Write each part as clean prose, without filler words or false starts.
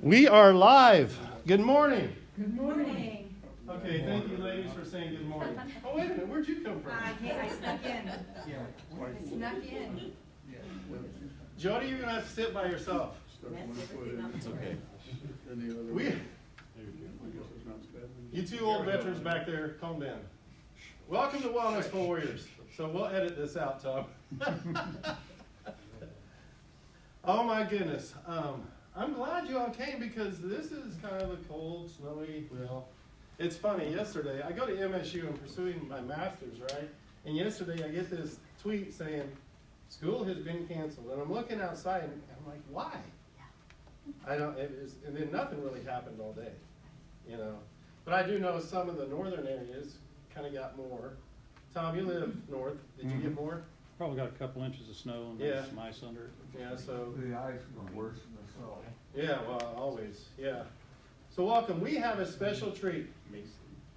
We are live. Good morning. Good morning. Okay, thank you ladies for saying good morning. Oh, wait a minute, where'd you come from? I snuck in. I snuck in. Jody, you're gonna have to sit by yourself. It's okay. You two old veterans back there, calm down. Welcome to Wellness for Warriors. So we'll edit this out, Tom. Oh my goodness. I'm glad you all came because this is kind of a cold, snowy, well, it's funny. Yesterday, I go to MSU, I'm pursuing my master's, right? And yesterday I get this tweet saying, school has been canceled. And I'm looking outside and I'm like, why? And then nothing really happened all day, you know. But I do know some of the northern areas kind of got more. Tom, you live north. Did you get more? Probably got a couple inches of snow and Yeah. some ice under it. Yeah, so. The ice was worse than the snow. Yeah, well, always, yeah. So welcome. We have a special treat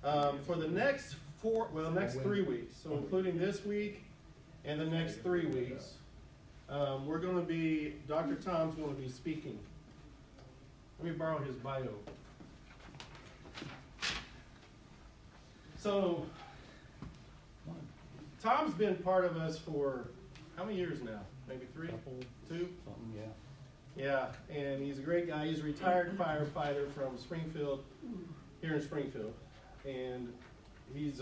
for the next next 3 weeks. So including this week and the next 3 weeks, Dr. Tom's going to be speaking. Let me borrow his bio. So Tom's been part of us for how many years now? Maybe 3? Couple, 2? something, yeah. Yeah, and he's a great guy. He's a retired firefighter from Springfield, here in Springfield. And he's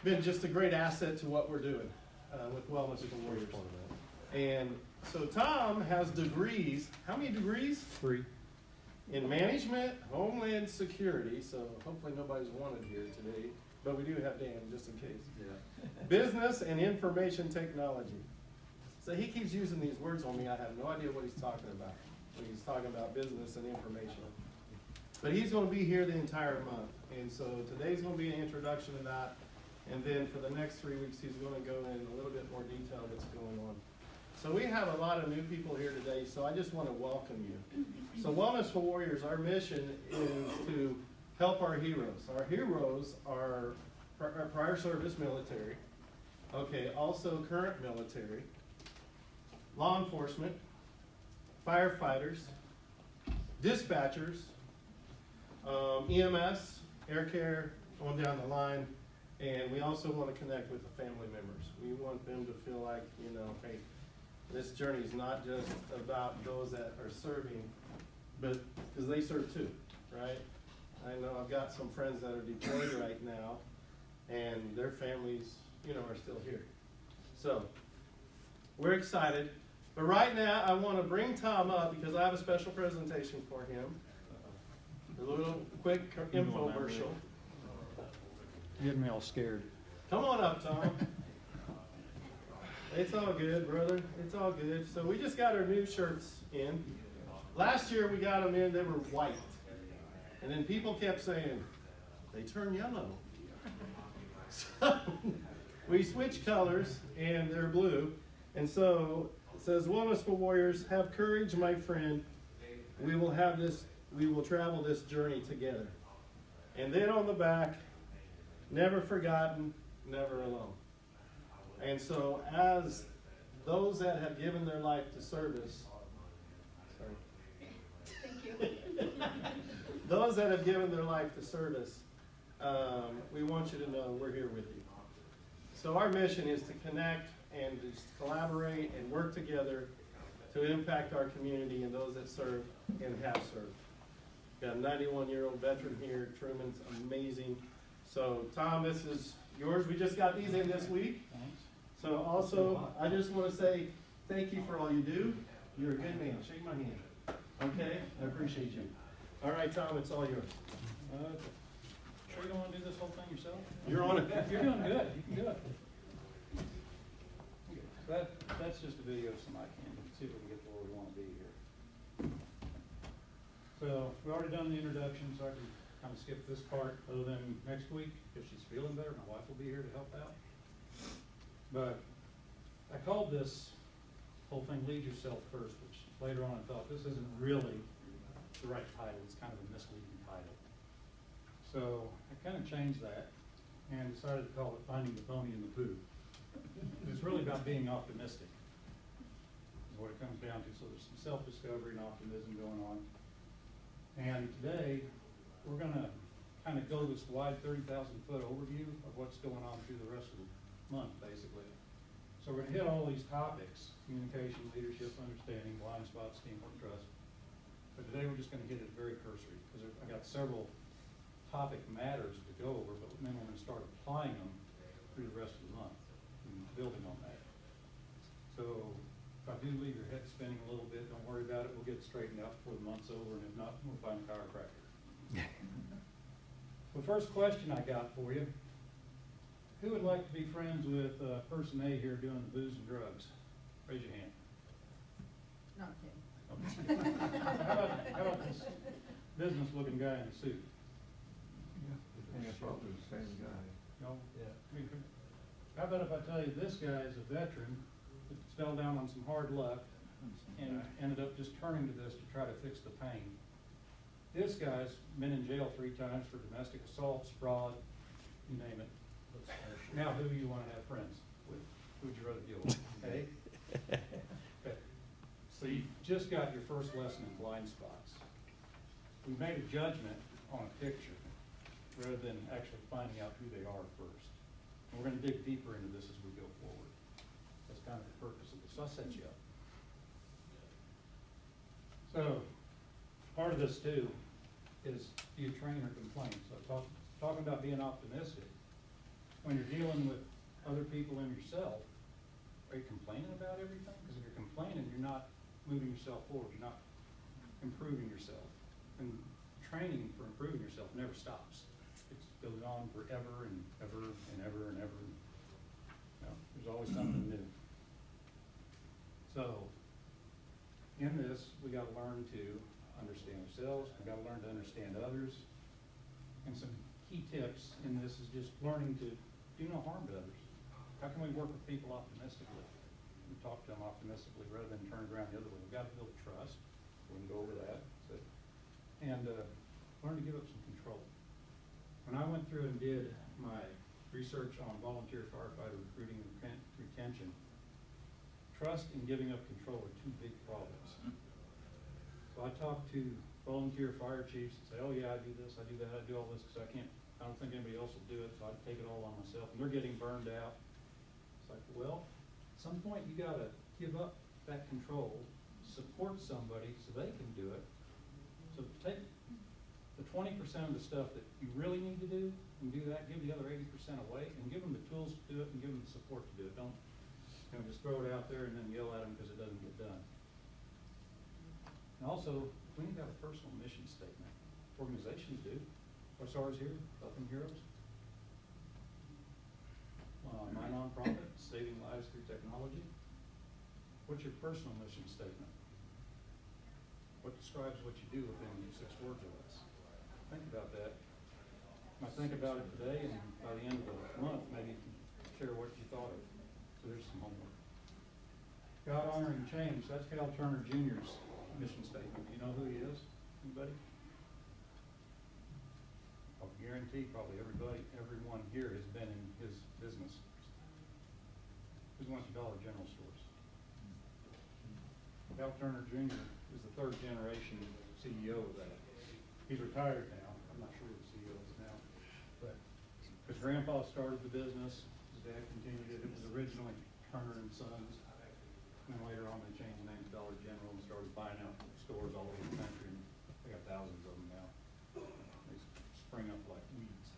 been just a great asset to what we're doing with Wellness for Warriors. And so Tom has degrees. How many degrees? 3. In management, homeland security, so hopefully nobody's wanted here today, but we do have Dan just in case. Yeah. Business and information technology. So he keeps using these words on me. I have no idea what he's talking about when he's talking about business and information. But he's going to be here the entire month. And so today's going to be an introduction to that. And then for the next 3 weeks, he's going to go in a little bit more detail that's going on. So we have a lot of new people here today, so I just want to welcome you. So Wellness for Warriors, our mission is to help our heroes. Our heroes are prior service military, okay, also current military, law enforcement, firefighters, dispatchers, EMS, air care, on down the line, and we also want to connect with the family members. We want them to feel like, you know, hey, this journey is not just about those that are serving, but because they serve too, right? I know I've got some friends that are deployed right now, and their families, you know, are still here. So we're excited. But right now, I want to bring Tom up because I have a special presentation for him. A little quick infomercial. Getting me all scared. Come on up, Tom. It's all good, brother. It's all good. So we just got our new shirts in. Last year we got them in, they were white. And then people kept saying, they turn yellow. So we switched colors and they're blue. And so it says, Wellness for Warriors, have courage, my friend. We will travel this journey together. And then on the back, never forgotten, never alone. And so as those that have given their life to service, those that have given their life to service, we want you to know we're here with you. So our mission is to connect and just collaborate and work together to impact our community and those that serve and have served. Got a 91-year-old veteran here. Truman's amazing. So Tom, this is yours. We just got these in this week. Thanks. So also, I just want to say thank you for all you do. You're a good man. Shake my hand. Okay? I appreciate you. All right, Tom, it's all yours. Sure you don't want to do this whole thing yourself? You're on it. You're doing good. You can do it. That's just a video so I can see if we can get to where we want to be here. So we've already done the introduction, so I can kind of skip this part. Other than next week, if she's feeling better, my wife will be here to help out. But I called this whole thing Lead Yourself First, which later on I thought this isn't really the right title. It's kind of a misleading title. So I kind of changed that and decided to call it Finding the Pony in the Poo. It's really about being optimistic, is what it comes down to. So there's some self-discovery and optimism going on. And today, we're gonna kind of go this wide 30,000-foot overview of what's going on through the rest of the month, basically. So we're gonna hit all these topics: communication, leadership, understanding, blind spots, teamwork, trust. But today, we're just gonna hit it very cursory, because I got several topic matters to go over, but then we're gonna start applying them through the rest of the month and building on that. So if I do leave your head spinning a little bit, don't worry about it. We'll get it straightened out before the month's over, and if not, we'll find a chiropractor. The first question I got for you: who would like to be friends with person A here doing the booze and drugs? Raise your hand. Not kidding. How about this business-looking guy in a suit? Yeah, probably the same guy. No? How about if I tell you this guy is a veteran that fell down on some hard luck and ended up just turning to this to try to fix the pain? This guy's been in jail 3 times for domestic assaults, fraud, you name it. Now, who do you want to have friends with? Who would you rather deal with? Okay? Okay. So you just got your first lesson in blind spots. We made a judgment on a picture rather than actually finding out who they are first. And we're gonna dig deeper into this as we go forward. That's kind of the purpose of this. So I'll set you up. So, part of this too is, do you train or complain? So talking about being optimistic. When you're dealing with other people and yourself, are you complaining about everything? Because if you're complaining, you're not moving yourself forward. You're not improving yourself. And training for improving yourself never stops. It goes on forever and ever and ever and ever. You know, there's always something new. So, in this, we got to learn to understand ourselves. We got to learn to understand others. And some key tips in this is just learning to do no harm to others. How can we work with people optimistically? We talk to them optimistically rather than turn it around the other way. We've got to build trust. We can go over that. So, and learn to give up some control. When I went through and did my research on volunteer firefighter recruiting and retention, trust and giving up control are 2 big problems. So I talked to volunteer fire chiefs and say, oh yeah, I do this, I do that, I do all this, because I don't think anybody else will do it, so I take it all on myself, and they're getting burned out. It's like, well, at some point you gotta give up that control, support somebody so they can do it. So take the 20% of the stuff that you really need to do and do that, give the other 80% away, and give them the tools to do it and give them the support to do it. Don't, you know, just throw it out there and then yell at them because it doesn't get done. And also, we need to have a personal mission statement. Organizations do. What's ours here? Helping Heroes. My nonprofit, Saving Lives Through Technology. What's your personal mission statement? What describes what you do within 6 words or less? Think about that. I think about it today, and by the end of the month, maybe you can share what you thought of. So there's some homework. God, honor, and change. That's Cal Turner Jr.'s mission statement. Do you know who he is? Anybody? I'll guarantee probably everyone here has been in his business. Who's went to Dollar General stores? Cal Turner Jr. is the 3rd generation CEO of that. He's retired now. I'm not sure who the CEO is now. But his grandpa started the business, his dad continued it. It was originally Turner and Sons. And then later on they changed the name to Dollar General and started buying out stores all over the country. And they got thousands of them now. They spring up like weeds.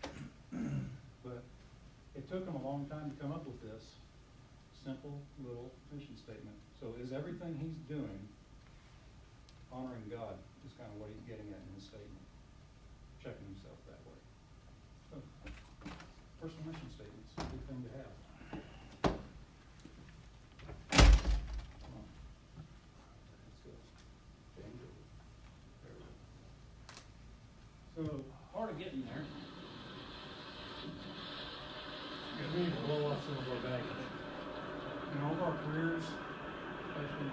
But it took them a long time to come up with this simple little mission statement. So is everything he's doing honoring God is kind of what he's getting at in his statement. Checking himself that way. So, personal mission statement's a good thing to have. Come on. Let's go. Change it. There we go. So, part of getting there, we need to blow off some of our baggage. In all of our careers, especially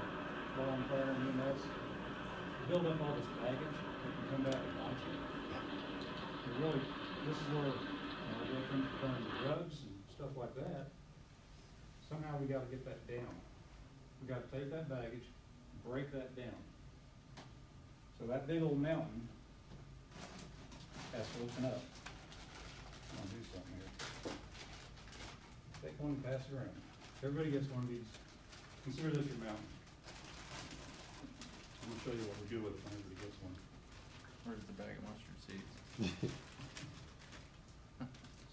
volunteer and EMS, build up all this baggage that can come back and haunt you. And really, this is where, we're looking to turn to drugs and stuff like that. Somehow we gotta get that down. We gotta take that baggage, break that down. So that big old mountain has to open up. I'm gonna do something here. Take one and pass it around. Everybody gets one of these. Consider this your mountain. I'm gonna show you what we do with it when everybody gets one. Where's the bag of mustard seeds?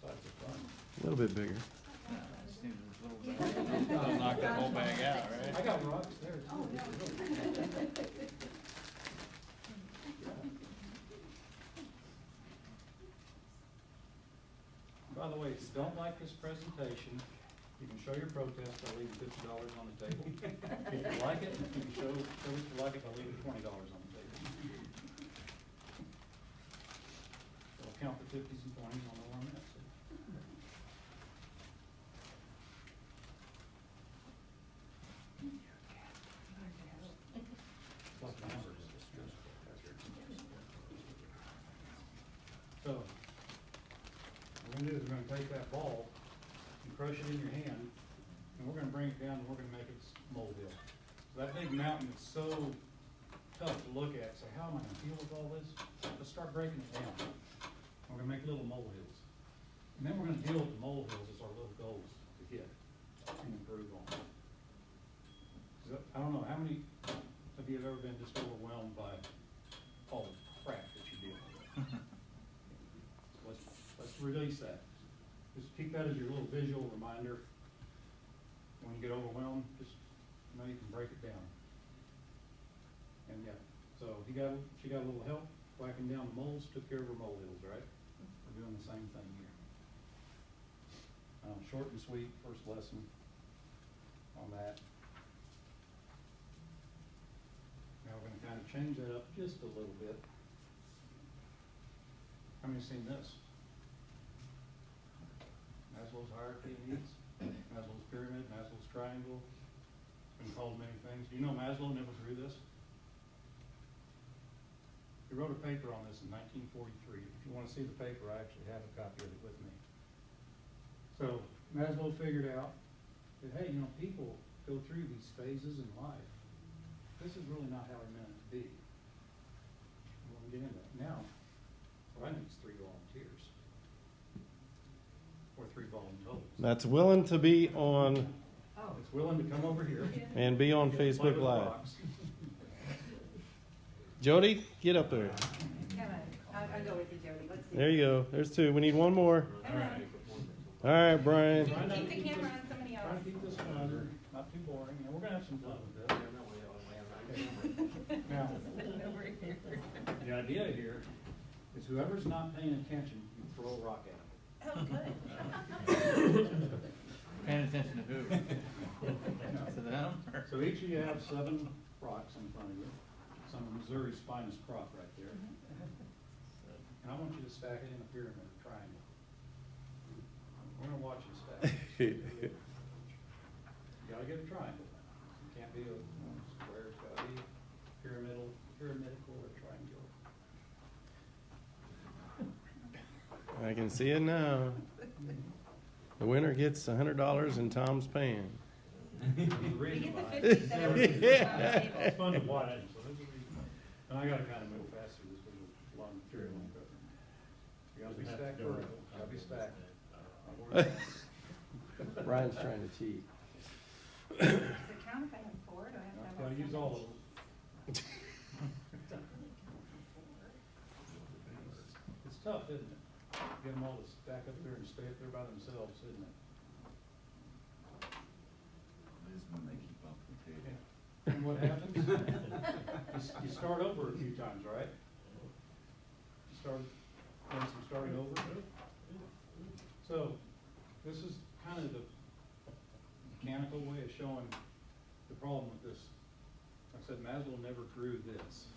Size of fun. A little bit bigger. No, I just need a little bag. That'll knock that whole bag out, right? I got rocks there too. By the way, if you don't like this presentation, you can show your protest by leaving $50 on the table. If you like it, you can show that you like it by leaving $20 on the table. I'll count the 50s and 20s on the one minute. Like numbers. So, what we're gonna do is we're gonna take that ball and crush it in your hand, and we're gonna bring it down and we're gonna make it molehill. So that big mountain is so tough to look at, say, how am I gonna deal with all this? Let's start breaking it down. We're gonna make little molehills. And then we're gonna deal with the molehills as our little goals to hit and improve on. 'Cause I don't know, how many of you have ever been just overwhelmed by all the crap that you deal with? Let's release that. Just keep that as your little visual reminder. When you get overwhelmed, just know you can break it down. And yeah, so she got a little help whacking down the moles, took care of her molehills, right? We're doing the same thing here. Short and sweet, first lesson on that. Now we're gonna kind of change that up just a little bit. How many have seen this? Maslow's hierarchy of needs, Maslow's pyramid, Maslow's triangle. It's been called many things. Do you know Maslow never drew this? He wrote a paper on this in 1943. If you want to see the paper, I actually have a copy of it with me. So Maslow figured out that, hey, you know, people go through these phases in life. This is really not how we're meant to be. We'll get into that. Now, what I need is 3 volunteers. Or 3 volunteers. That's willing to be on It's willing to come over here. and be on Play Facebook with the Live. rocks. Jody, get up there. Come on, I'll go with you, Jody, let's see. There you go. There's 2. We need 1 more. Come on. All right, Brian. Try not to Keep the keep camera this- on somebody Try else. to keep this fun, not too boring, and we're gonna have some fun with this. Now, Over here. the idea here is whoever's not paying attention, you throw a rock at them. Oh, good. Paying attention to who? To them? or- So each of you have 7 rocks in front of you, some of Missouri's finest crop right there. And I want you to stack it in a pyramid or triangle. We're gonna watch you stack it. You gotta get a triangle. It can't be a square, it's gotta be pyramidical or triangular. I can see it now. The winner gets $100 in Tom's pan. The We reason get the why- 50 set everything on the table. It's fun to watch, so this is the reason why. And I gotta kinda move faster just because of a lot of material on the cover. You gotta be stacked vertical, gotta be stacked. Brian's trying to cheat. Does it count if I have 4? Do I have to have Gotta use all of them. It's tough, isn't it? Get them all to stack up there and stay up there by themselves, isn't it? It is when they keep up with you. And what happens? You start over a few times, right? You start, doing some starting over. So, this is kind of the mechanical way of showing the problem with this. Like I said, Maslow never drew this.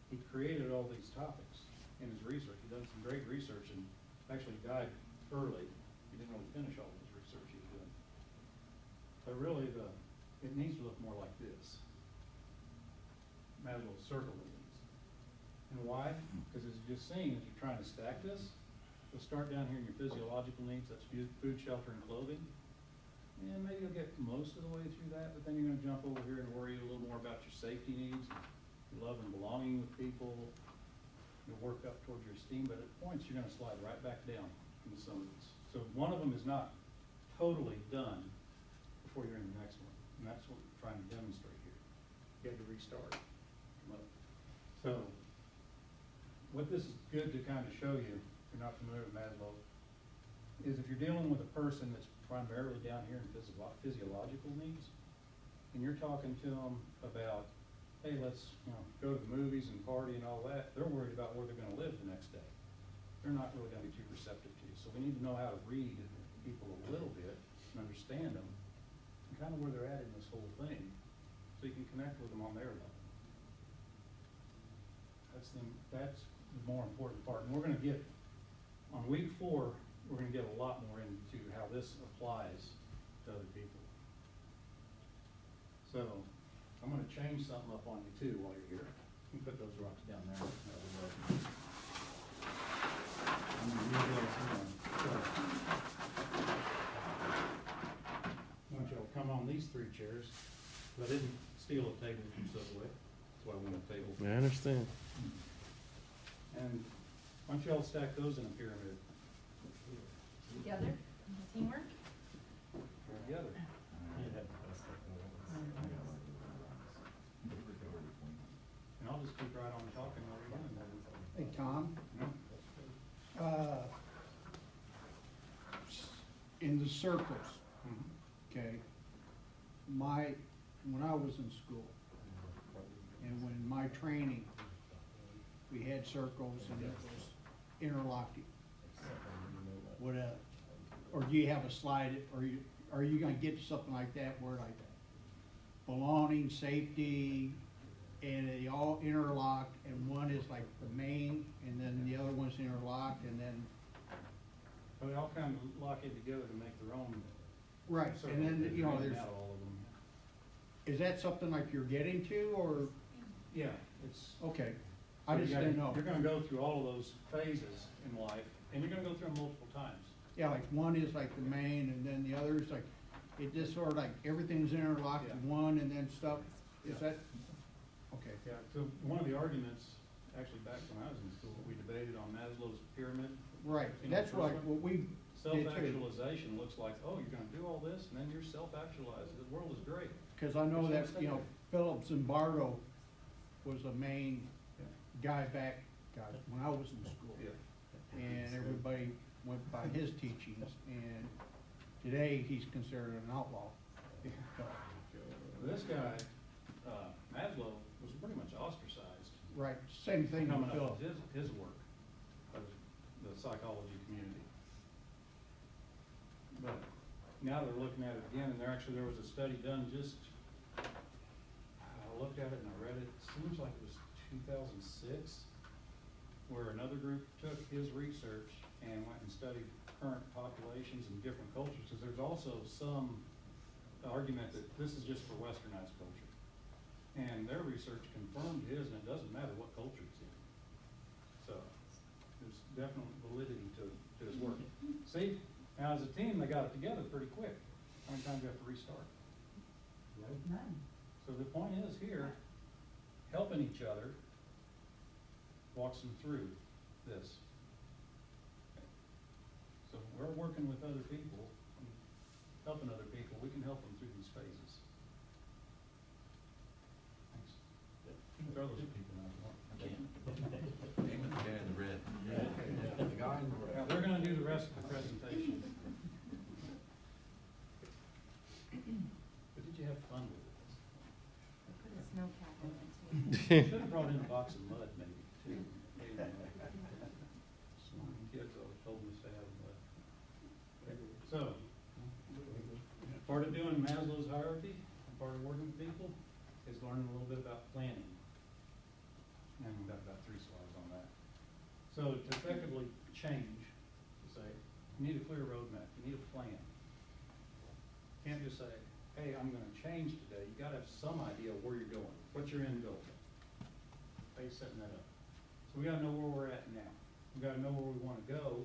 He created all these topics in his research. He done some great research and actually died early. He didn't really finish all his research he was doing. But really, it needs to look more like this. Maslow's circle of needs. And why? Because as you've just seen, if you're trying to stack this, you'll start down here in your physiological needs, that's food, shelter, and clothing. and maybe you'll get most of the way through that, but then you're gonna jump over here and worry a little more about your safety needs, your love and belonging with people, you'll work up towards your esteem, but at points, you're gonna slide right back down into some of these. So one of them is not totally done before you're in the next one, and that's what we're trying to demonstrate here. You have to restart. Come up. So, what this is good to kind of show you, if you're not familiar with Maslow, is if you're dealing with a person that's primarily down here in physiological needs, and you're talking to them about, hey, let's, go to the movies and party and all that, they're worried about where they're gonna live the next day. They're not really gonna be too receptive to you. So we need to know how to read people a little bit and understand them, and kind of where they're at in this whole thing, so you can connect with them on their level. That's the more important part. And we're gonna get, on week 4, we're gonna get a lot more into how this applies to other people. So, I'm gonna change something up on you too while you're here. You can put those rocks down there. That'll be welcome. I'm gonna move those in. So, I want y'all to come on these 3 chairs. I didn't steal a table from Subway. That's why I want a table. I understand. And why don't y'all stack those in a pyramid Together, teamwork? together? And I'll just keep right on talking while you're doing that. Hey, Tom, No? in the circles, Mhm. okay, when I was in school, and when my training, we had circles and it was interlocking. What, or do you have a slide, or are you gonna get to something like that, where like belonging, safety, and they all interlock, and one is like the main, and then the other one's interlocked, and then, But they all kind of lock in together to make their own. right, circle. and then, They've written there's, out all of them. is that something like you're getting to, or, Yeah, it's. okay, I so you just gotta- didn't know. You're gonna go through all of those phases in life, and you're gonna go through them multiple times. Yeah, like one is like the main, and then the other is like, it just sort of like, everything's interlocked in Yeah. one, and then stuff, is Yeah. that, okay, Yeah, so one of the arguments, actually back when I was in school, we debated on Maslow's pyramid. right, You know, that's first like one? what we did too. Self-actualization looks like, oh, you're gonna do all this, and then you're self-actualized, the world is great. Cause I know There's that, no mistake. Philip Zimbardo was a main Yeah. guy back, when I was in school. And everybody went by his teachings, and today he's considered an outlaw. This guy, Maslow, was pretty much ostracized. Right, same thing Coming with up Philip. with his work, of the psychology community. But now they're looking at it again, and there was a study done just, I looked at it and I read it, seems like it was 2006, where another group took his research and went and studied current populations in different cultures, because there's also some argument that this is just for westernized culture. And their research confirmed his, and it doesn't matter what culture it's in. So, there's definite validity to his work. See, now as a team, they got it together pretty quick. How many times do you have to restart? None. So the point is here, helping each other walks them through this. So we're working with other people, and helping other people, we can help them through these phases. Thanks. You can throw those at people now if you want. The guy in the red. Now, they're gonna do the rest of the presentation. But did you have fun with it? Put a snow cap on it too. Should have brought in a box of mud maybe, too. Some kids always told me to stay out of mud. So, part of doing Maslow's hierarchy, and part of working with people, is learning a little bit about planning. And we've got about 3 slides on that. So to effectively change, to say, you need a clear roadmap, you need a plan. Can't just say, hey, I'm gonna change today, you gotta have some idea of where you're going, what's your end goal? How you setting that up? So we gotta know where we're at now, we gotta know where we wanna go,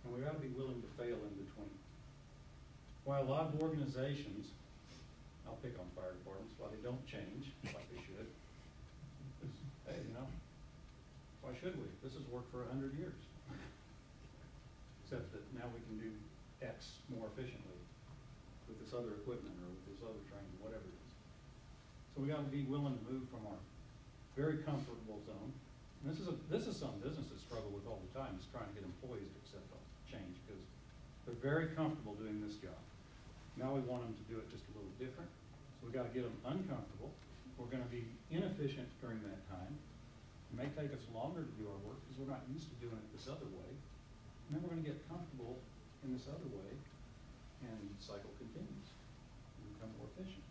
and we gotta be willing to fail in between. Why a lot of organizations, I'll pick on fire departments, why they don't change like they should. Is, hey, you know, why should we? This has worked for 100 years. Except that now we can do X more efficiently with this other equipment or with this other training, whatever it is. So we gotta be willing to move from our very comfortable zone. And this is something businesses struggle with all the time, is trying to get employees to accept all change, because they're very comfortable doing this job. Now we want them to do it just a little different, so we gotta get them uncomfortable. We're gonna be inefficient during that time. It may take us longer to do our work, because we're not used to doing it this other way. And then we're gonna get comfortable in this other way, and the cycle continues, and become more efficient.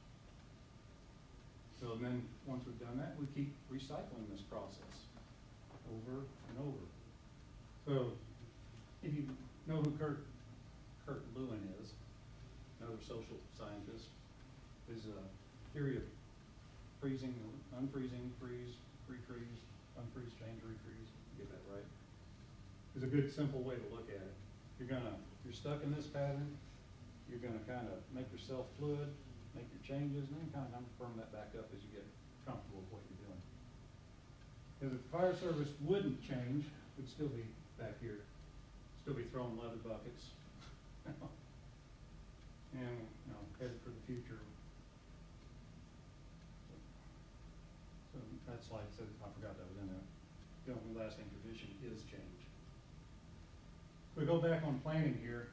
So then, once we've done that, we keep recycling this process over and over. So, if you know who Kurt Lewin is, another social scientist, his theory of freezing, unfreezing, freeze, refreeze, unfreeze, change, refreeze, get that right? Is a good, simple way to look at it. You're stuck in this pattern, you're gonna kind of make yourself fluid, make your changes, and then kind of firm that back up as you get comfortable with what you're doing. Because if the fire service wouldn't change, we'd still be back here, still be throwing leather buckets. And, you know, headed for the future. So that slide said, I forgot that was in there. The only lasting tradition is change. We go back on planning here.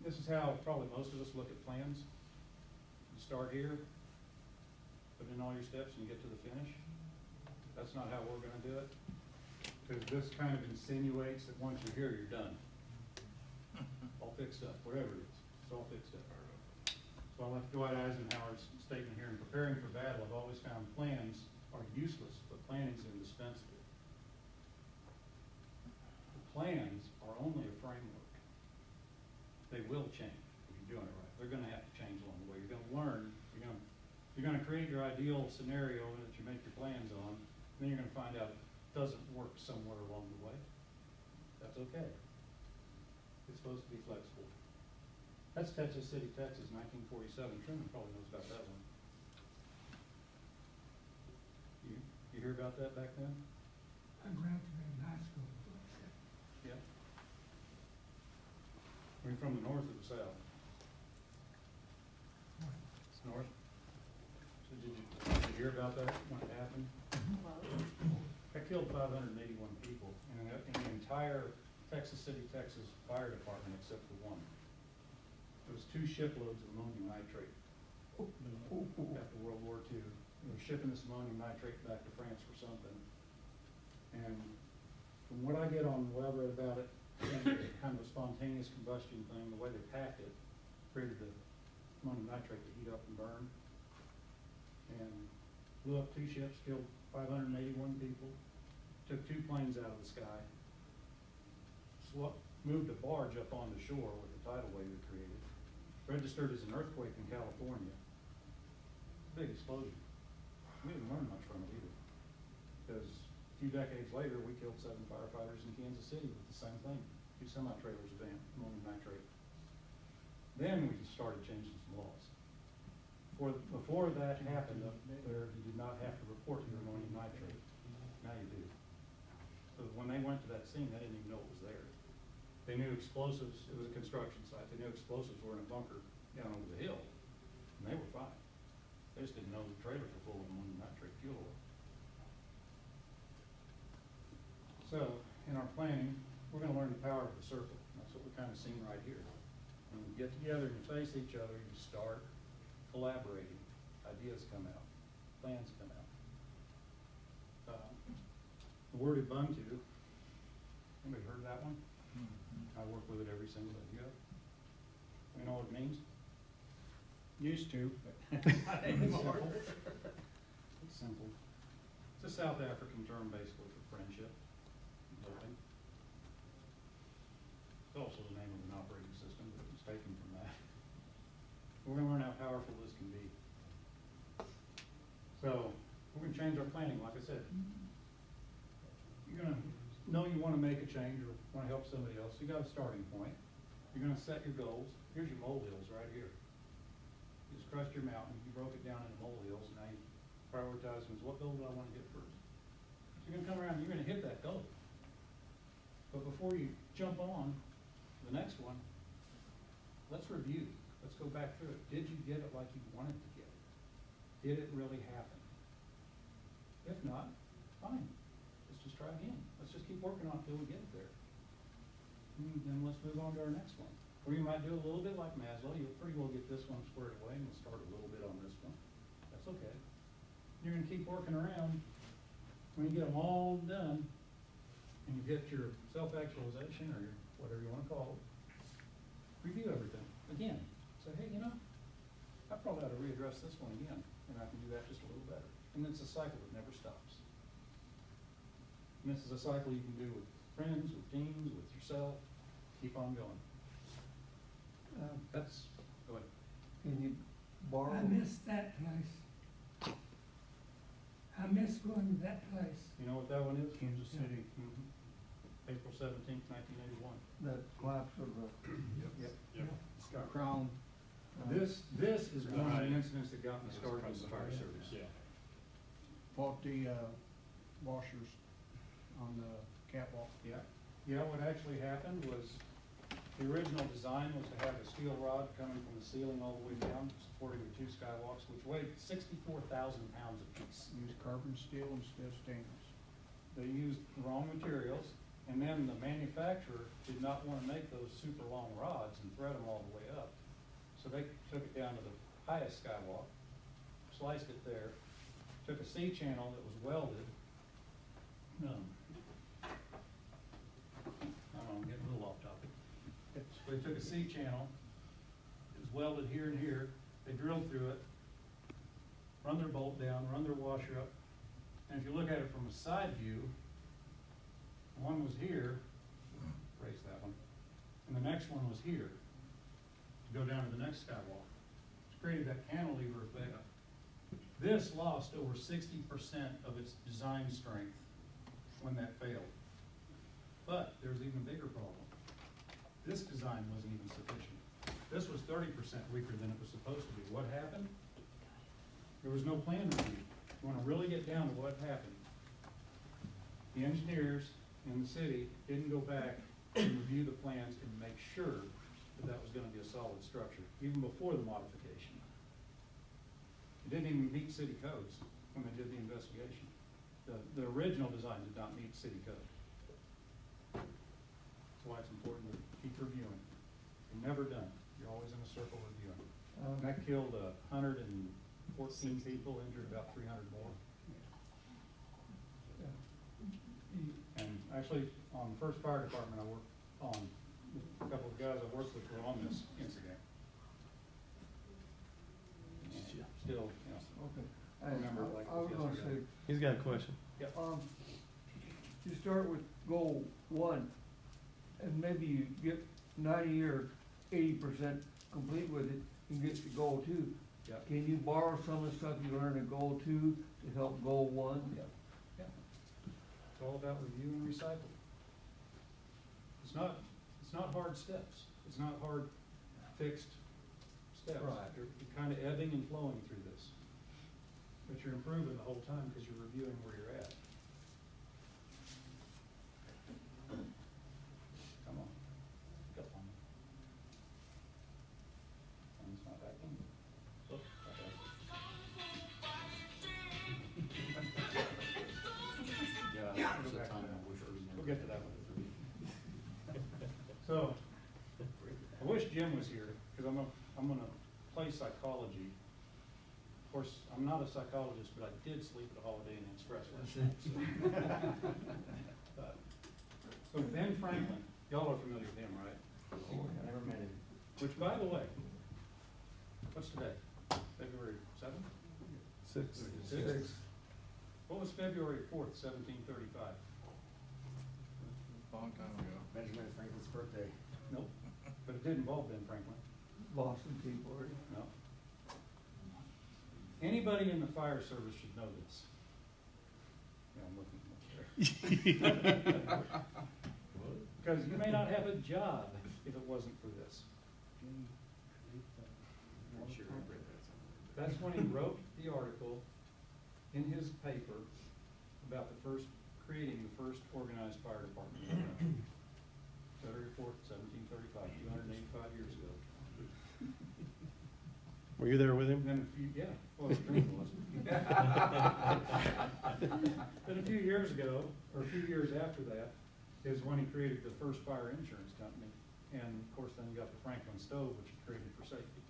This is how probably most of us look at plans. You start here, put in all your steps, and you get to the finish. That's not how we're gonna do it. Because this kind of insinuates that once you're here, you're done. All fixed up, whatever it is, it's all fixed up. So I like Dwight Eisenhower's statement here, in preparing for battle, I've always found plans are useless, but planning is indispensable. The plans are only a framework. They will change if you're doing it right. They're gonna have to change along the way. You're gonna learn, you're gonna create your ideal scenario that you make your plans on, and then you're gonna find out it doesn't work somewhere along the way. That's okay. It's supposed to be flexible. That's Texas City, Texas, 1947. Truman probably knows about that one. You hear about that back then? I graduated high school. Yeah. Are you from the north or the south? It's north. So did you hear about that when it happened? That killed 581 people in the entire Texas City, Texas fire department except for one. There was 2 shiploads of ammonium nitrate after World War II. They were shipping this ammonium nitrate back to France for something. And from what I get on what I read about it, kind of a spontaneous combustion thing, the way they packed it, created the ammonium nitrate to heat up and burn. And blew up 2 ships, killed 581 people, took 2 planes out of the sky, moved a barge up on the shore with the tidal wave it created, registered as an earthquake in California. Big explosion. We didn't learn much from it either, because a few decades later, we killed 7 firefighters in Kansas City with the same thing, 2 semi-trailers of ammonium nitrate. Then we just started changing some laws. Before that happened up there, you did not have to report your ammonium nitrate. Now you do. So when they went to that scene, they didn't even know it was there. They knew explosives, it was a construction site, they knew explosives were in a bunker down over the hill, and they were fine. They just didn't know the trailers were full of ammonium nitrate fuel oil. So, in our planning, we're gonna learn the power of the circle. That's what we're kind of seeing right here. When we get together and you face each other, you start collaborating, ideas come out, plans come out. The word Ubuntu, anybody heard that one? I work with it every single day. You know what it means? Used to, but not It's anymore. simple. It's simple. It's a South African term basically for friendship, helping. It's also the name of an operating system, but it was taken from that. We're gonna learn how powerful this can be. So, we're gonna change our planning, like I said. You're gonna know you wanna make a change or wanna help somebody else, you got a starting point. You're gonna set your goals. here's your molehills right here. You just crushed your mountain, you broke it down into molehills, and now you prioritize, what goal do I wanna hit first? So you're gonna come around, you're gonna hit that goal. But before you jump on the next one, let's review, let's go back through it. Did you get it like you wanted to get it? Did it really happen? If not, fine, let's just try again. Let's just keep working on it till we get there. Then let's move on to our next one. Or you might do a little bit like Maslow, you'll pretty well get this one squared away, and we'll start a little bit on this one. That's okay. You're gonna keep working around. When you get them all done, and you get your self-actualization, or your, whatever you wanna call it, review everything again. Say, hey, you know, I probably ought to readdress this one again, and I can do that just a little better. And it's a cycle that never stops. And this is a cycle you can do with friends, with teams, with yourself. Keep on going. That's, go ahead. Can you borrow? I miss that place. I miss going to that place. You know what that one is? Kansas City. Mhm. April 17th, 1981. That collapse of the, Yep. Crown. This is one of the incidents that got me started in the fire service. Faulty, washers on the catwalk. Yeah, what actually happened was, the original design was to have a steel rod coming from the ceiling all the way down, supporting the two skywalks, which weighed 64,000 pounds apiece. Use carbon steel instead of stainless. They used the wrong materials, and then the manufacturer did not want to make those super long rods and thread them all the way up. So they took it down to the highest skywalk, sliced it there, took a C channel that was welded. I don't know, I'm getting a little off topic. So they took a C channel, it was welded here and here, they drilled through it, run their bolt down, run their washer up, and if you look at it from a side view, one was here, erase that one, and the next one was here, to go down to the next skywalk. It's created that cantilever effect. This lost over 60% of its design strength when that failed. But there's an even bigger problem. This design wasn't even sufficient. This was 30% weaker than it was supposed to be. What happened? There was no plan review. You wanna really get down to what happened. The engineers in the city didn't go back and review the plans and make sure that that was gonna be a solid structure, even before the modification. It didn't even meet city codes when they did the investigation. The original design did not meet city code. That's why it's important to keep reviewing. You're never done. You're always in a circle reviewing. And that killed 114 people, injured about 300 more. And actually, on the first fire department I worked on, a couple of guys I worked with were on this incident. And still, you know, okay. I remember it like it I was was gonna yesterday. He's got a question. Yep. You start with goal 1, and maybe you get 90 or 80% complete with it, and get to goal 2. Yep. Can you borrow some of the stuff you learned at goal 2 to help goal 1? Yeah. It's all about review and recycle. It's not hard steps. It's not hard fixed steps. Right. You're kind of ebbing and flowing through this. But you're improving the whole time because you're reviewing where you're at. Come on. Pick up on me. And it's not back in. So, okay. Yeah, we'll go back to that. We'll get to that one. So, I wish Jim was here, because I'm gonna play psychology. Of course, I'm not a psychologist, but I did sleep at a Holiday Inn Express last night. So Ben Franklin, y'all are familiar with him, right? Never met him. Which, by the way, what's today? February 7th? Six. What was February 4th, 1735? Long time ago. Benjamin Franklin's birthday. Nope, but it did involve Ben Franklin. Boston people, or No. Anybody in the fire service should know this. Yeah, I'm looking up there. Because you may not have a job if it wasn't for this. That's when he wrote the article in his paper about creating the first organized fire department in the country. February 4th, 1735, 285 years ago. Were you there with him? Then well, Trina wasn't. Then a few years ago, or a few years after that, is when he created the first fire insurance company. And of course, then you got the Franklin stove, which he created for safety.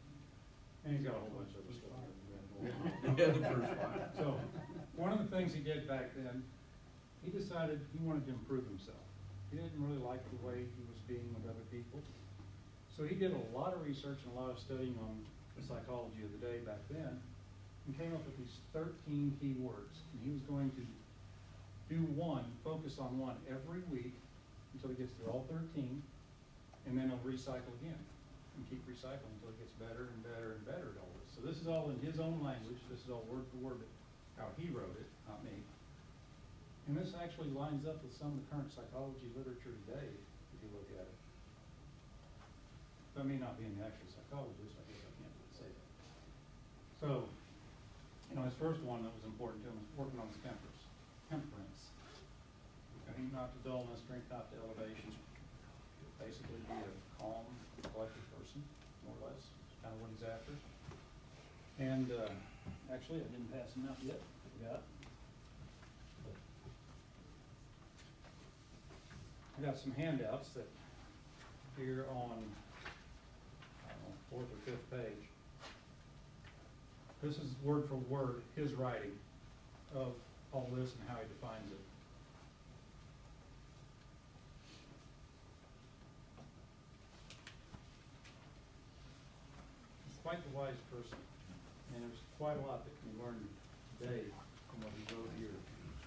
And he's got a whole bunch of other stuff. Yeah, the first one. So, one of the things he did back then, he decided he wanted to improve himself. He didn't really like the way he was being with other people. So he did a lot of research and a lot of studying on the psychology of the day back then, and came up with these 13 key words. And he was going to focus on one every week until he gets through all 13, and then he'll recycle again, and keep recycling until it gets better and better and better at all this. So this is all in his own language, this is all word for word how he wrote it, not me. And this actually lines up with some of the current psychology literature today, if you look at it. I may not be an actual psychologist, I guess I can't really say that. So, his first one that was important to him was working on his temperance. Not to dullness, drink not to elevation. Basically be a calm, collected person, more or less, kind of what he's after. And, actually, I didn't pass them out yet, forgot. I got some handouts that appear on, I don't know, 4th or 5th page. This is word for word, his writing of all this and how he defines it. He's quite the wise person, and there's quite a lot that can be learned today from what he wrote here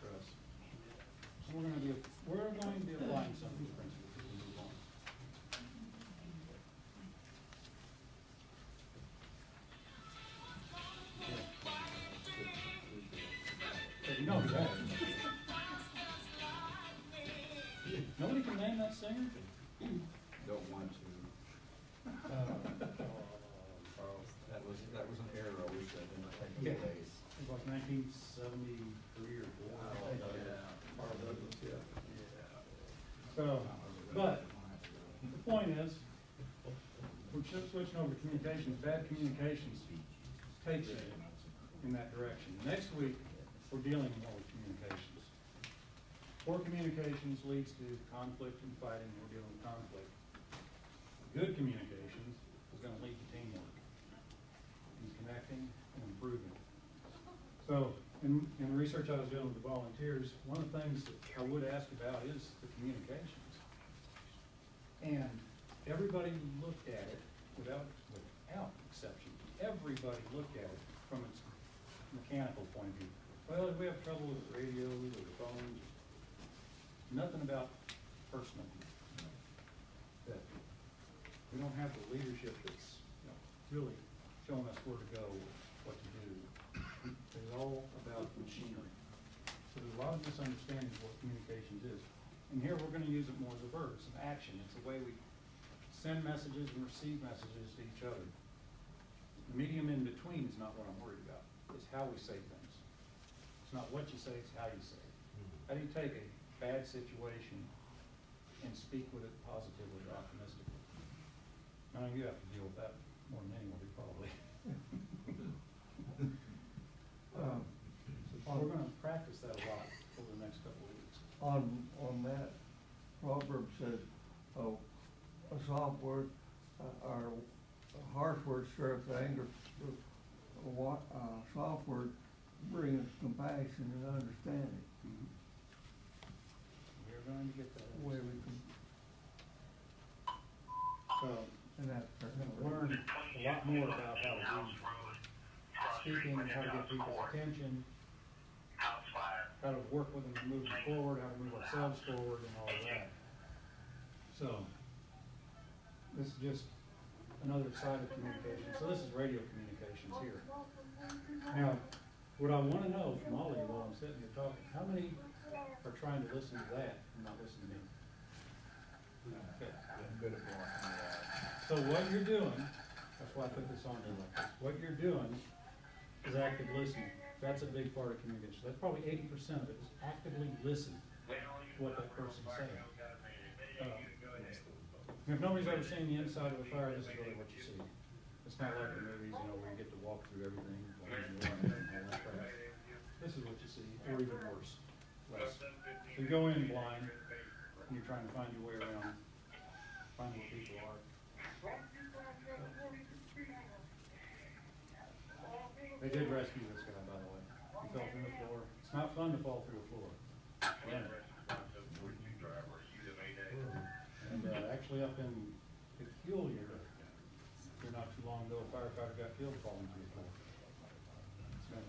for us. So we're going to be applying some of these principles as we move on. But you know who that is. Nobody can name that singer? Don't want to. Charles, that was an error, I wish that didn't take Yeah. place. It was 1973 or 4. Carl Douglas, yeah. So, but the point is, we're switching over to communications. Bad communications takes you in that direction. Next week, we're dealing more with communications. Poor communications leads to conflict and fighting. We're dealing with conflict. Good communications is going to lead to teamwork and connecting and improving. So, in the research I was doing with the volunteers, one of the things that I would ask about is the communications. And everybody looked at it without exception. Everybody looked at it from its mechanical point of view. Well, if we have trouble with radios or phones, nothing about personal. That we don't have the leadership that's really showing us where to go, what to do. It's all about machinery. So there's a lot of misunderstanding of what communications is. And here we're going to use it more as a verb. It's an action. It's the way we send messages and receive messages to each other. The medium in between is not what I'm worried about. It's how we say things. It's not what you say, it's how you say it. How do you take a bad situation and speak with it positively or optimistically? Now, you have to deal with that more than anybody, probably. So we're going to practice that a lot over the next couple of weeks. On that, proverb says, oh, a soft word, or a harsh word stirs anger, soft word brings compassion and understanding. We're going to get that. Where we can, So, and that's. we're going to learn a lot more about how to do speaking, how to get people's attention, how to work with them to move them forward, how to move ourselves forward, and all of that. So, this is just another side of communication. So this is radio communications here. Now, what I want to know from all of you while I'm sitting here talking, how many are trying to listen to that and not listen to me? Okay. I'm good at blocking it out. So what you're doing, that's why I put this on there like this, what you're doing is active listening. That's a big part of communication. That's probably 80% of it, is actively listen to what that person's saying. If nobody's ever seen the inside of a fire, this is really what you see. It's not like the movies, you know, where you get to walk through everything, and all that crap. This is what you see, or even worse, less. So you go in blind, and you're trying to find your way around, find where people are. They did rescue this guy, by the way. He fell through the floor. It's not fun to fall through a floor. Learn it. And actually up in Peculiar, here not too long ago, a firefighter got killed falling through the floor. It's been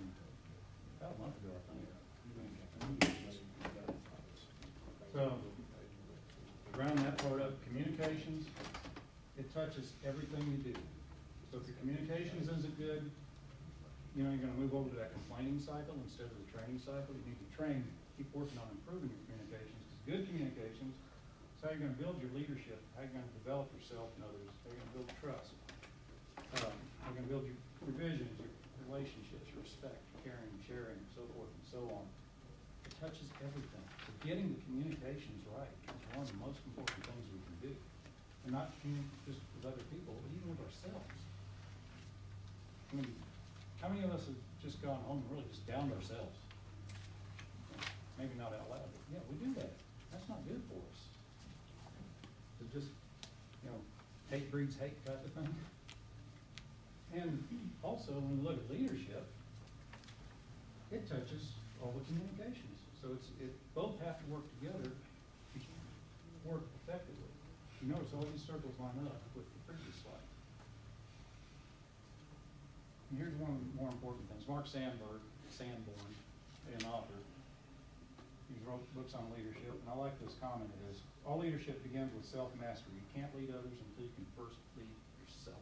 about a month ago, I think. So, round that part up, communications, it touches everything you do. So if your communications isn't good, you know, you're gonna move over to that complaining cycle instead of the training cycle. You need to train, keep working on improving your communications, because good communications is how you're gonna build your leadership, how you're gonna develop yourself and others, how you're gonna build trust. How you're gonna build your visions, your relationships, your respect, your caring, sharing, and so forth and so on. It touches everything. So getting the communications right is one of the most important things we can do. And not just with other people, but even with ourselves. I mean, how many of us have just gone home and really just downed ourselves? Maybe not out loud, but yeah, we do that. That's not good for us. To just, you know, hate breeds hate type of thing. And also, when you look at leadership, it touches all the communications. So it both have to work together to work effectively. You notice all these circles line up with the previous slide. And here's one of the more important things. Mark Sanborn, an author, he wrote books on leadership, and I like this comment. It is, all leadership begins with self-mastery. You can't lead others until you can first lead yourself.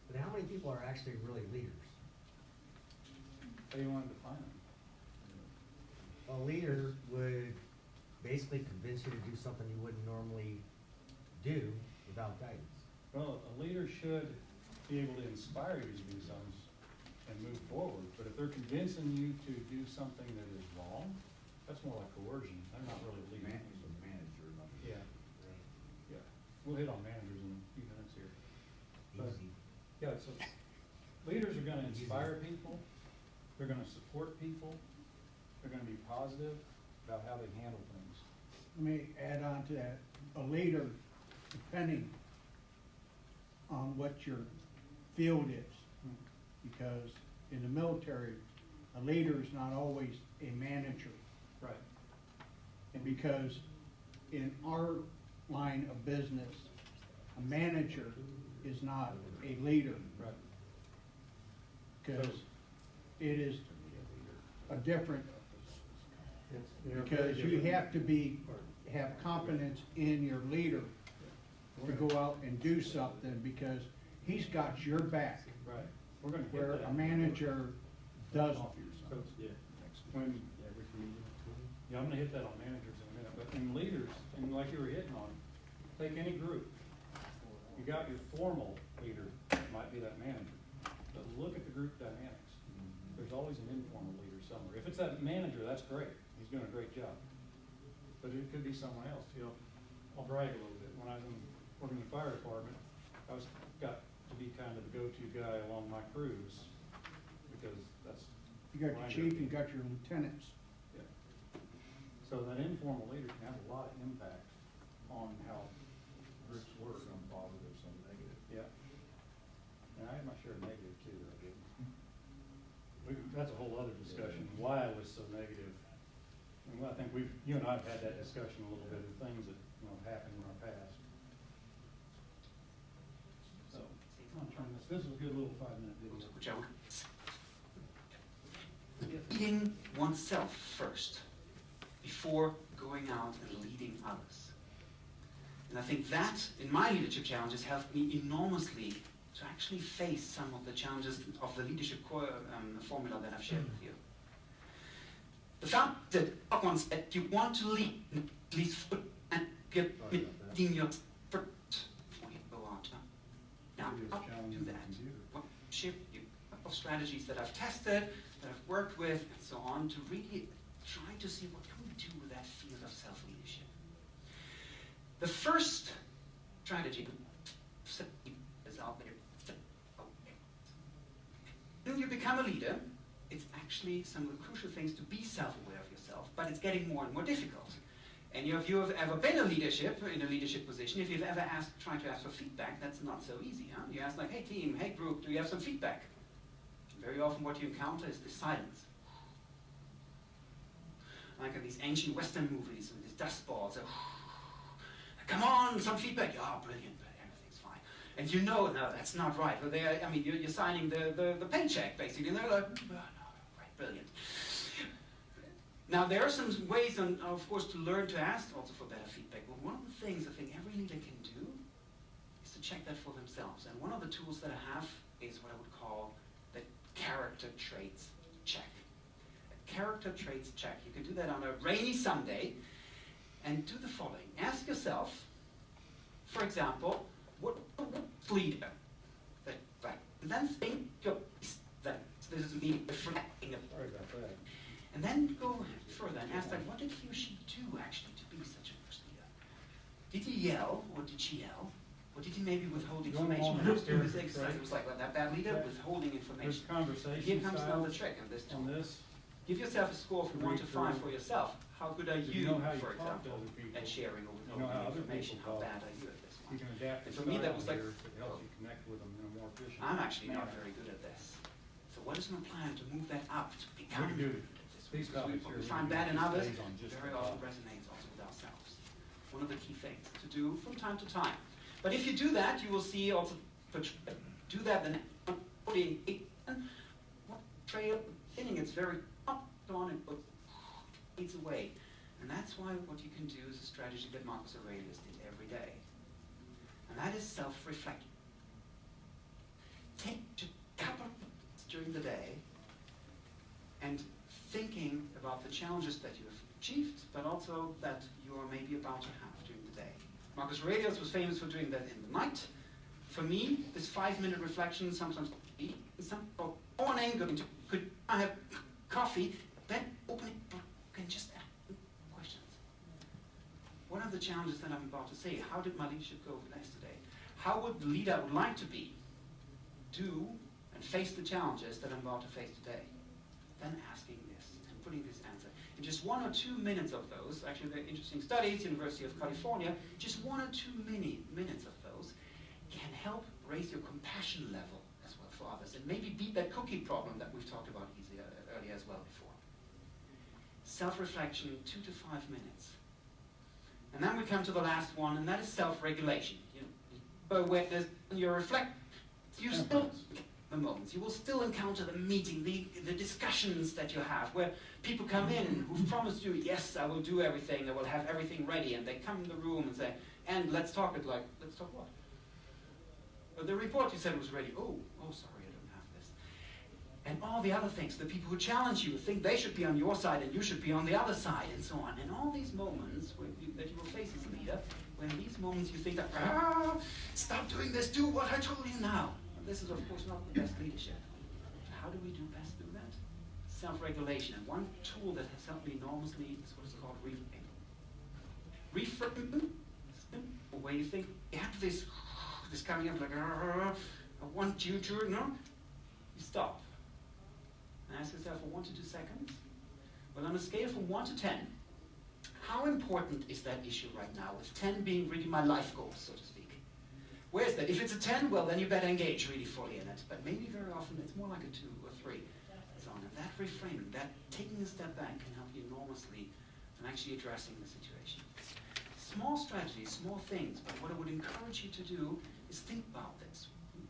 But how many people are actually really leaders? How do you want to define them? A leader would basically convince you to do something you wouldn't normally do without guidance. Well, a leader should be able to inspire you to do something and move forward, but if they're convincing you to do something that is wrong, that's more like coercion. They're not really leading. Yeah. Yeah. We'll hit on managers in a few minutes here. But, Easy. yeah, so leaders are gonna inspire people, they're gonna support people, they're gonna be positive about how they handle things. Let me add on to that, a leader, depending on what your field is, because in the military, a leader is not always a manager. Right. And because in our line of business, a manager is not a leader. Right. Because it is a different, They're very because you different. have to have confidence in your leader to go out and do something, because he's got your back, Right. We're gonna hit where that. a manager doesn't. So, when, yeah, I'm gonna hit that on managers in a minute, but in leaders, and like you were hitting on, take any group. You got your formal leader, might be that manager, but look at the group dynamics. There's always an informal leader somewhere. If it's that manager, that's great, he's doing a great job. But it could be someone else, you know. I'll brag a little bit. When I was working in the fire department, I got to be kind of the go-to guy along my crews, because that's. You got your chief, you got your lieutenants. Yeah. So that informal leader can have a lot of impact on how groups work. Some positive, some negative. Yeah. And I had my share of negative too, though, I didn't. That's a whole other discussion, why I was so negative. And I think you and I have had that discussion a little bit of things that, you know, happened in our past. So, I'm gonna turn this is a good little 5-minute video. Leading oneself first before going out and leading others. And I think that, in my leadership challenges, helped me enormously to actually face some of the challenges of the leadership formula that I've shared with you. The fact that once that you want to lead, at least put and get leading your first before you go out. Now, how do you do that? leadership, of strategies that I've tested, that I've worked with, and so on, to really try to see what can we do with that field of self-leadership. The first strategy is out there. When you become a leader, it's actually some of the crucial things to be self-aware of yourself, but it's getting more and more difficult. And if you have ever been in a leadership position, if you've ever tried to ask for feedback, that's not so easy, huh? You ask like, hey team, hey group, do you have some feedback? Very often what you encounter is this silence. Like in these ancient Western movies with these dust balls. Come on, some feedback. Oh, brilliant, but everything's fine. And you know, no, that's not right. But you're signing the paycheck, basically. And they're like, oh, no, right, brilliant. Now, there are some ways, of course, to learn to ask also for better feedback. But one of the things I think every leader can do is to check that for themselves. And one of the tools that I have is what I would call the character traits check. A character traits check. You can do that on a rainy Sunday and do the following. Ask yourself, for example, what leader that and then think that this is me reflecting. Sorry about that. And then go further and ask, like, what did he or she do actually to be such a first leader? Did he yell, or did she yell? Or did he maybe withhold information? When I was doing this exercise, it was like, well, that bad leader withholding There's information. conversation Here comes styles another trick in this on tool. this. Give yourself a score from 1 to 5 for yourself. How good are You you, know how you for talk to example, other people. at sharing or You know withholding how other information? people How talk. bad are you at this You one? can adapt And the for me, that style was like, here that helps you connect with them in a more efficient I'm actually not manner. very good at this. So what is my plan to move that up, to become We do. good at this? These Because topics here, we we find do bad in these others, days on just very the often top. resonates also with ourselves. One of the key things to do from time to time. But if you do that, you will see also, do that the next trail beginning, it's very up on it, but fades away. And that's why what you can do is a strategy that Marcus Aurelius did every day. And that is self-reflection. Take a couple of minutes during the day and thinking about the challenges that you have achieved, but also that you are maybe about to have during the day. Marcus Aurelius was famous for doing that in the night. For me, this 5-minute reflection, sometimes some morning, could I have coffee, then open it and just ask questions. What are the challenges that I'm about to say? How did my leadership go yesterday? How would the leader I would like to be do and face the challenges that I'm about to face today? Then asking this and putting this answer. In just 1 or 2 minutes of those, actually they're interesting studies, University of California, just 1 or 2 minutes of those can help raise your compassion level as well for others and maybe beat that cookie problem that we've talked about earlier as well before. Self-reflection, 2 to 5 minutes. And then we come to the last one, and that is self-regulation. When you reflect, you still the moments. You will still encounter the meeting, the discussions that you have, where people come in who've promised you, yes, I will do everything, I will have everything ready, and they come in the room and say, and let's talk it like, let's talk what? But the report you said was ready. Oh, sorry, I don't have this. And all the other things, the people who challenge you think they should be on your side and you should be on the other side, and so on. And all these moments that you will face as a leader, when these moments you think that, stop doing this, do what I told you now. And this is, of course, not the best leadership. How do we best do that? Self-regulation. And one tool that has helped me enormously is what is called reframing. Reframing, where you think, you have this coming up like, I want you to, no? You stop. And ask yourself for 1 to 2 seconds. Well, on a scale from 1 to 10, how important is that issue right now, with 10 being really my life goal, so to speak? Where is that? If it's a 10, well, then you better engage really fully in it. But maybe very often it's more like a 2 or 3. So on. And that reframing, that taking a step back can help you enormously in actually addressing the situation. Small strategies, small things, but what I would encourage you to do is think about this.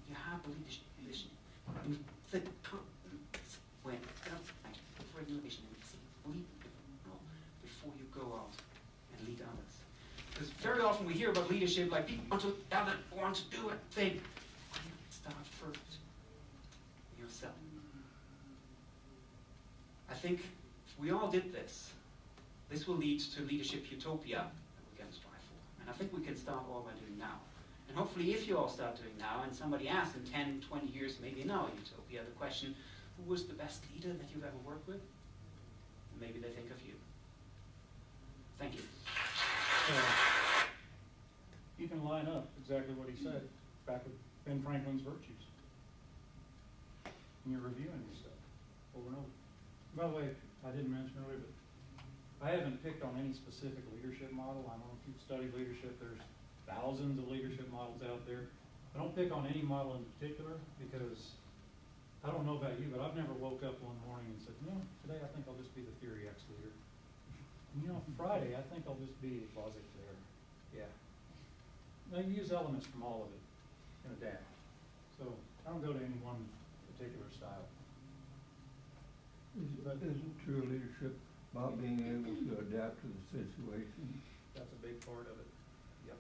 You have a leadership position. When regulation before you go out and lead others. Because very often we hear about leadership like people want to do it. They start first yourself. I think if we all did this, this will lead to leadership utopia that we can strive for. And I think we can start all by doing now. And hopefully if you all start doing now, and somebody asks in 10, 20 years, maybe in our utopia, the question, who was the best leader that you've ever worked with? And maybe they think of you. Thank you. So, you can line up exactly what he said back with Ben Franklin's virtues. And you're reviewing your stuff over and over. By the way, I didn't mention earlier, but I haven't picked on any specific leadership model. I don't know if you've studied leadership. There's thousands of leadership models out there. I don't pick on any model in particular because I don't know about you, but I've never woke up one morning and said, today I think I'll just be the Theory X leader. And Friday I think I'll just be laissez-faire. Yeah. I use elements from all of it and adapt. So I don't go to any one particular style. Isn't true leadership about being able to adapt to the situation? That's a big part of it. Yep.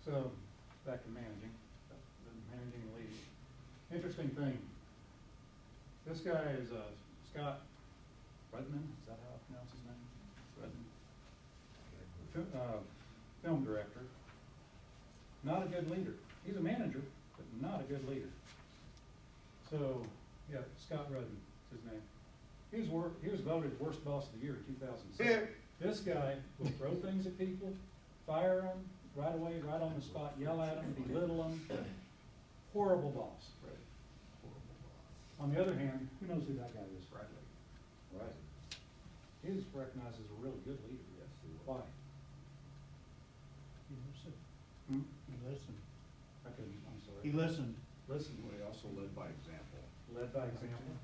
So, back to managing and leading. Interesting thing. This guy is Scott Rudman. Is that how I pronounce his name? Rudman. Film director. Not a good leader. He's a manager, but not a good leader. So, yeah, Scott Rudman is his name. He was voted worst boss of the year in 2007. This guy will throw things at people, fire them right away, right on the spot, yell at them, belittle them. Horrible boss. Right. On the other hand, who knows who that guy is? Bradley. Right. He is recognized as a really good leader. Yes. Why? He listened. Hmm? He listened. I'm sorry. He listened. Listen. Well, he also led by example. Led by example.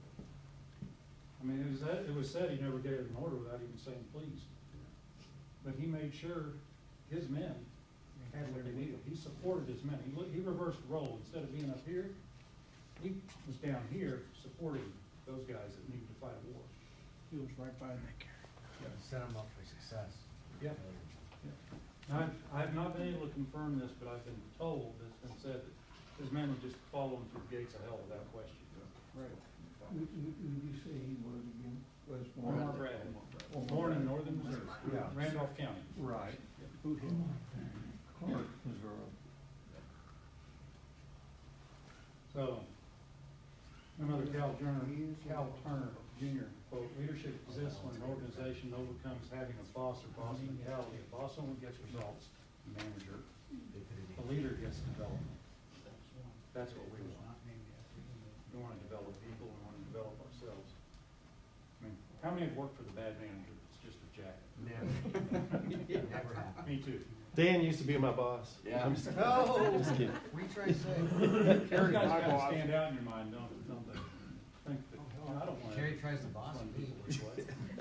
I mean, it was said he never gave an order without even saying please. But he made sure his men had what they needed. He supported his men. He reversed role. Instead of being up here, he was down here supporting those guys that needed to fight a war. He was right by them. Set them up for success. Yeah. Now, I've not been able to confirm this, but I've been told, it's been said that his men would just follow him through the gates of hell without question. Right. Who did you say he was again? Omar Bradley. Born in northern Missouri, Yeah. Randolph County. Right. Boot him. Clark, Missouri. So, another Cal Turner Jr. quote, leadership exists when an organization overcomes having a boss or boss mentality. A boss only gets results, a manager. A leader gets development. That's what we want. We want to develop people, we want to develop ourselves. I mean, how many have worked for the bad manager? It's just a jacket. Never. Never happened. Me too. Dan used to be my boss. Yeah. I'm just kidding. What are you trying to say? Those guys kind of stand out in your mind, don't they? Think that, I don't want to. Kerry tries to boss me. So,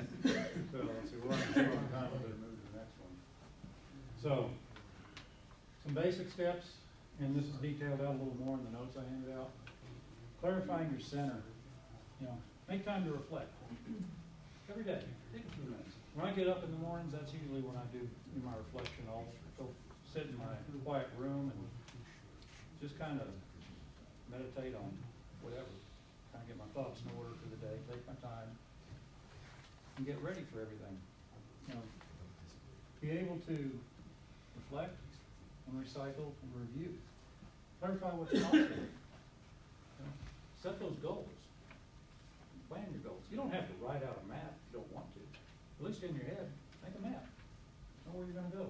let's see, we're on short time, I better move to the next one. So, some basic steps, and this is detailed out a little more in the notes I handed out. Clarifying your center, make time to reflect. Every day, take a few minutes. When I get up in the mornings, that's usually when I do my reflection. I'll go sit in my quiet room and just kind of meditate on whatever. Kind of get my thoughts in order for the day, take my time, and get ready for everything. Be able to reflect and recycle and review. Clarify what's possible. Set those goals. Plan your goals. You don't have to write out a map if you don't want to. At least in your head, make a map. Know where you're going to go.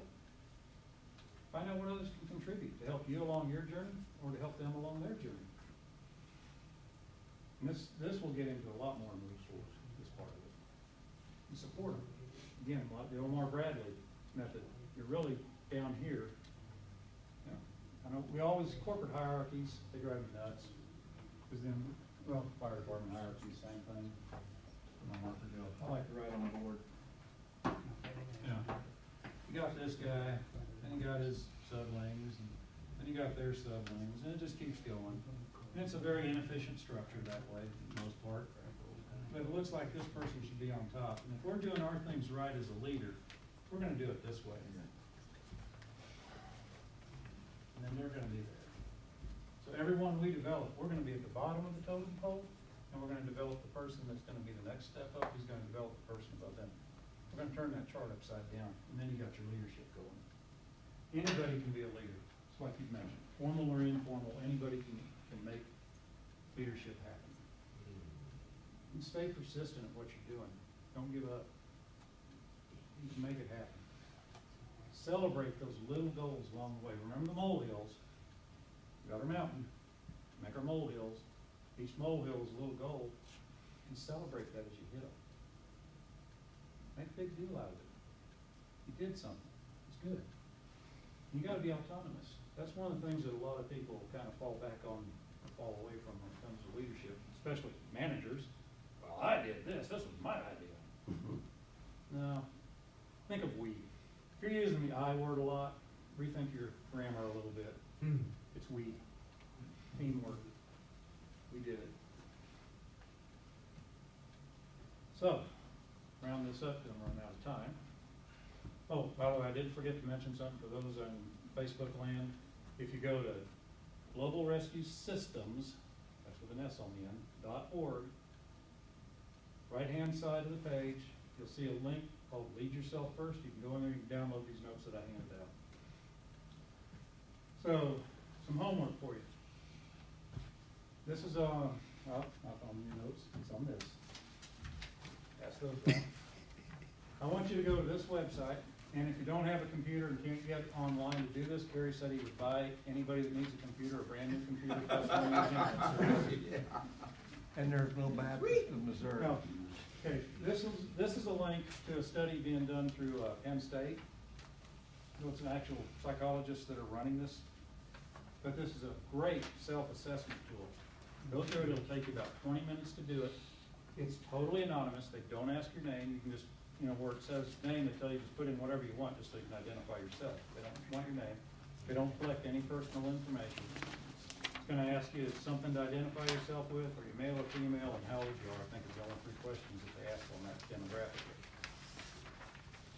Find out what others can contribute to help you along your journey or to help them along their journey. And this will get into a lot more moves for us, this part of it. You support them. Again, like the Omar Bradley method, you're really down here. I know we always, corporate hierarchies, they drive me nuts. Because then, fire department hierarchy, same thing. I like to write on the board. You got this guy, and you got his sub-lanes, and then you got their sub-lanes, and it just keeps going. And it's a very inefficient structure that way, for the most part. But it looks like this person should be on top. And if we're doing our things right as a leader, we're gonna do it this way. And then they're gonna be there. So everyone we develop, we're gonna be at the bottom of the totem pole, and we're gonna develop the person that's gonna be the next step up, who's gonna develop the person above them. We're gonna turn that chart upside down, and then you got your leadership going. Anybody can be a leader, it's like you mentioned, formal or informal, anybody can make leadership happen. And stay persistent at what you're doing, don't give up. You can make it happen. Celebrate those little goals along the way. Remember the molehills. We got our mountain, make our molehills. Each molehill is a little goal, and celebrate that as you hit them. Make a big deal out of it. You did something. It's good. You gotta be autonomous. That's one of the things that a lot of people kind of fall back on, or fall away from when it comes to leadership, especially managers. Well, I did this was my idea. No, think of we. If you're using the I word a lot, rethink your grammar a little bit. It's we. Teamwork. We did it. So, round this up, then run out of time. Oh, by the way, I did forget to mention something for those on Facebook land. If you go to Global Rescue Systems, that's with an S on the end, .org, right-hand side of the page, you'll see a link called Lead Yourself First. You can go in there, you can download these notes that I handed out. So, some homework for you. This is on, well, not on your notes, it's on this. Pass those down. I want you to go to this website, and if you don't have a computer and can't get online to do this, Gary said he would buy anybody that needs a computer, a brand new computer, custom using. And there's no Baptist in Missouri. No. Okay, this is a link to a study being done through Penn State. It's an actual psychologists that are running this, but this is a great self-assessment tool. Go through it, it'll take you about 20 minutes to do it. It's totally anonymous, they don't ask your name, you can just, where it says name, they tell you just put in whatever you want just so you can identify yourself. They don't want your name, they don't collect any personal information. It's gonna ask you something to identify yourself with, are you male or female, and how old you are, I think is the only 3 questions that they ask on that demographically.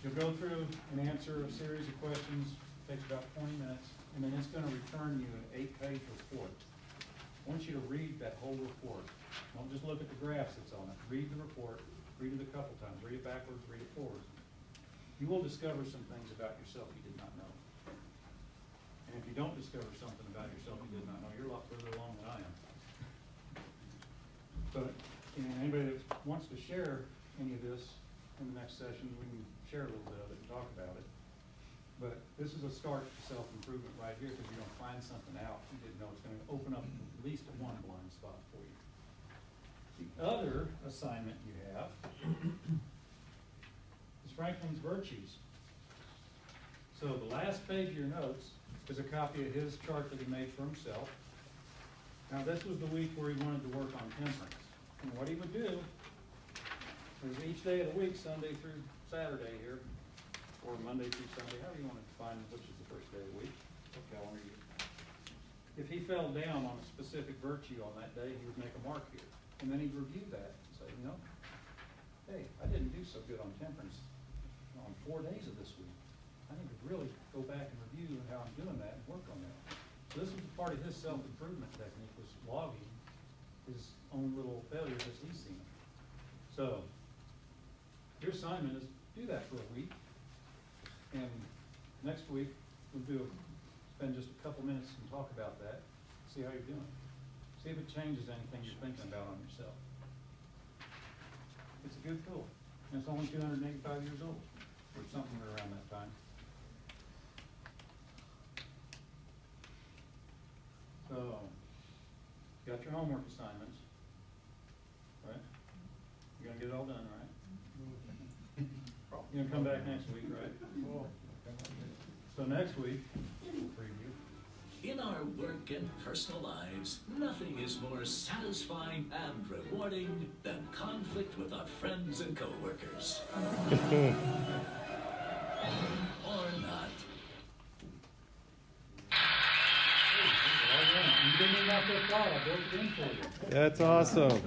You'll go through and answer a series of questions, takes about 20 minutes, and then it's gonna return you an 8-page report. I want you to read that whole report. Don't just look at the graphs that's on it. Read the report, read it a couple times, read it backwards, read it forwards. You will discover some things about yourself you did not know. And if you don't discover something about yourself you did not know, you're a lot further along than I am. But anybody that wants to share any of this in the next session, we can share a little bit of it and talk about it. But this is a start to self-improvement right here, because you're gonna find something out you didn't know. It's gonna open up at least one blind spot for you. The other assignment you have is Franklin's Virtues. So the last page of your notes is a copy of his chart that he made for himself. Now this was the week where he wanted to work on temperance. And what he would do is each day of the week, Sunday through Saturday here, or Monday through Sunday, however you want to define which is the first day of the week, what calendar year. If he fell down on a specific virtue on that day, he would make a mark here. And then he'd review that and say, hey, I didn't do so good on temperance on 4 days of this week. I need to really go back and review how I'm doing that and work on that. So this was part of his self-improvement technique, was logging his own little failures as he's seen them. So your assignment is do that for a week. And next week, we'll spend just a couple minutes and talk about that, see how you're doing. See if it changes anything you're thinking about on yourself. It's a good tool. And it's only 285 years old, or something around that time. So, you got your homework assignments, right? You're gonna get it all done, right? You're gonna come back next week, right? So next week, preview. In our work and personal lives, nothing is more satisfying and rewarding than conflict with our friends and coworkers. Or not. You didn't even have to apply, I built it in for you. That's awesome.